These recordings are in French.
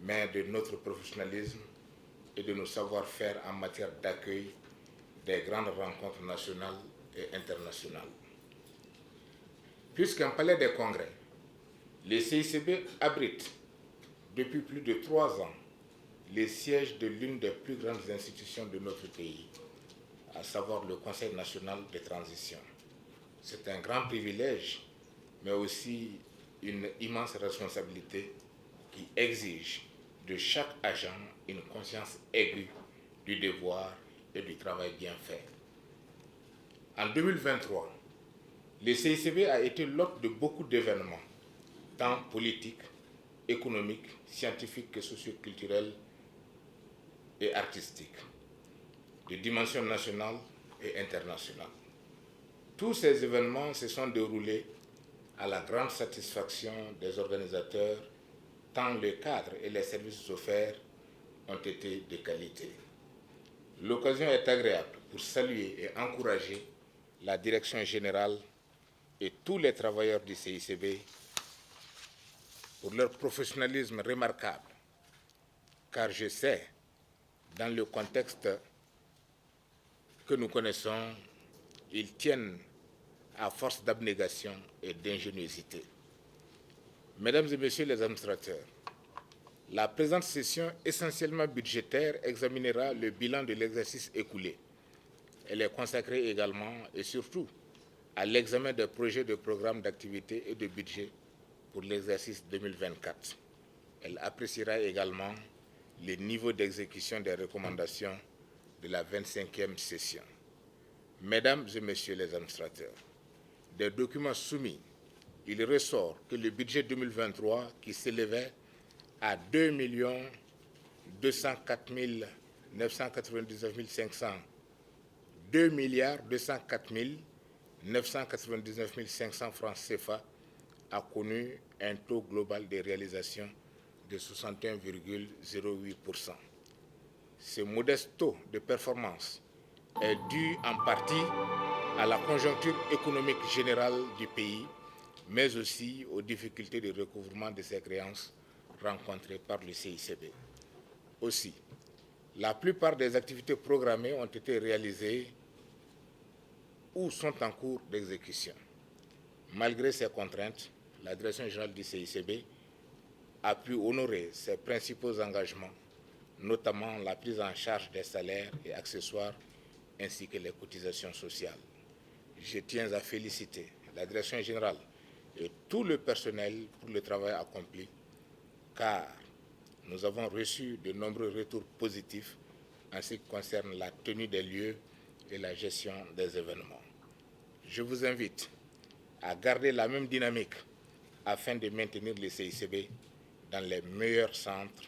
mais de notre professionnalisme et de nos savoir-faire en matière d'accueil des grandes rencontres nationales et internationales. Puisqu'un palais des congrès, le CICB abrite depuis plus de 3 ans les sièges de l'une des plus grandes institutions de notre pays, à savoir le Conseil national de transition. C'est un grand privilège, mais aussi une immense responsabilité qui exige de chaque agent une conscience aiguë du devoir et du travail bien fait. En 2023, le CICB a été l'hôte de beaucoup d'événements, tant politiques, économiques, scientifiques que socioculturels et artistiques, de dimension nationale et internationale. Tous ces événements se sont déroulés à la grande satisfaction des organisateurs, tant le cadre et les services offerts ont été de qualité. L'occasion est agréable pour saluer et encourager la direction générale et tous les travailleurs du CICB pour leur professionnalisme remarquable, car je sais, dans le contexte que nous connaissons, ils tiennent à force d'abnégation et d'ingéniosité. Mesdames et Messieurs les administrateurs, la présente session essentiellement budgétaire examinera le bilan de l'exercice écoulé. Elle est consacrée également et surtout à l'examen des projets de programme d'activité et de budget pour l'exercice 2024. Elle appréciera également le niveau d'exécution des recommandations de la 25e session. Mesdames et Messieurs les administrateurs, des documents soumis, il ressort que le budget 2023, qui s'élevait à 2 204 999 500, 2 204 999 500 francs CFA, a connu un taux global de réalisation de 61,08%. Ce modeste taux de performance est dû en partie à la conjoncture économique générale du pays, mais aussi aux difficultés de recouvrement de ces créances rencontrées par le CICB. Aussi, la plupart des activités programmées ont été réalisées ou sont en cours d'exécution. Malgré ces contraintes, la Direction générale du CICB a pu honorer ses principaux engagements, notamment la prise en charge des salaires et accessoires ainsi que les cotisations sociales. Je tiens à féliciter la Direction générale et tout le personnel pour le travail accompli, car nous avons reçu de nombreux retours positifs en ce qui concerne la tenue des lieux et la gestion des événements. Je vous invite à garder la même dynamique afin de maintenir le CICB dans les meilleurs centres,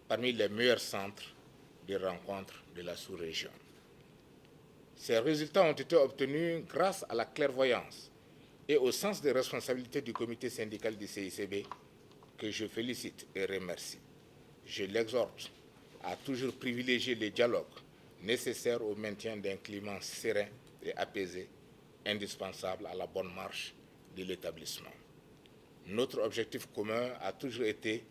parmi les meilleurs centres de rencontres de la sous-région. Ces résultats ont été obtenus grâce à la clairvoyance et au sens de responsabilité du comité syndical du CICB, que je félicite et remercie. Je l'exhorte à toujours privilégier les dialogues nécessaires au maintien d'un climat serein et apaisé, indispensable à la bonne marche de l'établissement. Notre objectif commun a toujours été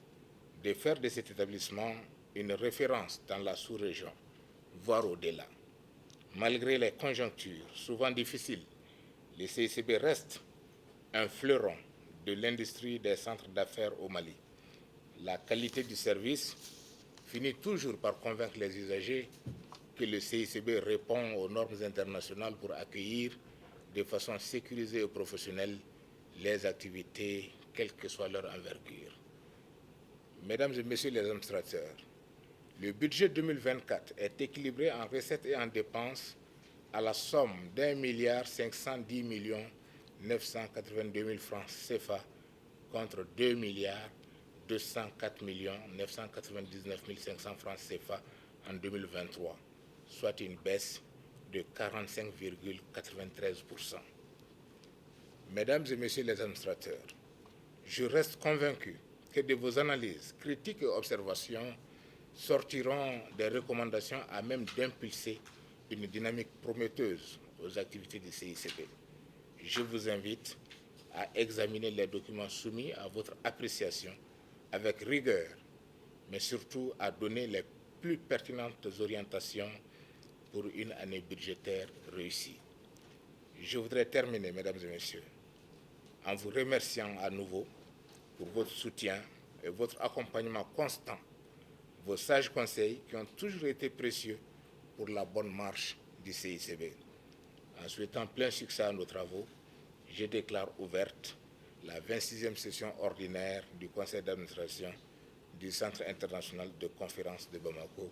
de faire de cet établissement une référence dans la sous-région, voire au-delà. Malgré les conjonctures souvent difficiles, le CICB reste un fleuron de l'industrie des centres d'affaires au Mali. La qualité du service finit toujours par convaincre les usagers que le CICB répond aux normes internationales pour accueillir de façon sécurisée et professionnelle les activités, quelle que soit leur envergure. Mesdames et Messieurs les administrateurs, le budget 2024 est équilibré en recettes et en dépenses à la somme d'1 510 982 000 francs CFA contre 2 204 999 500 francs CFA en 2023, soit une baisse de 45,93%. Mesdames et Messieurs les administrateurs, je reste convaincu que de vos analyses, critiques et observations sortiront des recommandations à même d'impulser une dynamique prometteuse aux activités du CICB. Je vous invite à examiner les documents soumis à votre appréciation avec rigueur mais surtout à donner les plus pertinentes orientations pour une année budgétaire réussie. Je voudrais terminer, mesdames et messieurs, en vous remerciant à nouveau pour votre soutien et votre accompagnement constant, vos sages conseils qui ont toujours été précieux pour la bonne marche du CICB. En souhaitant plein succès à nos travaux, je déclare ouverte la 26e session ordinaire du Conseil d'administration du Centre international de conférence de Bamako.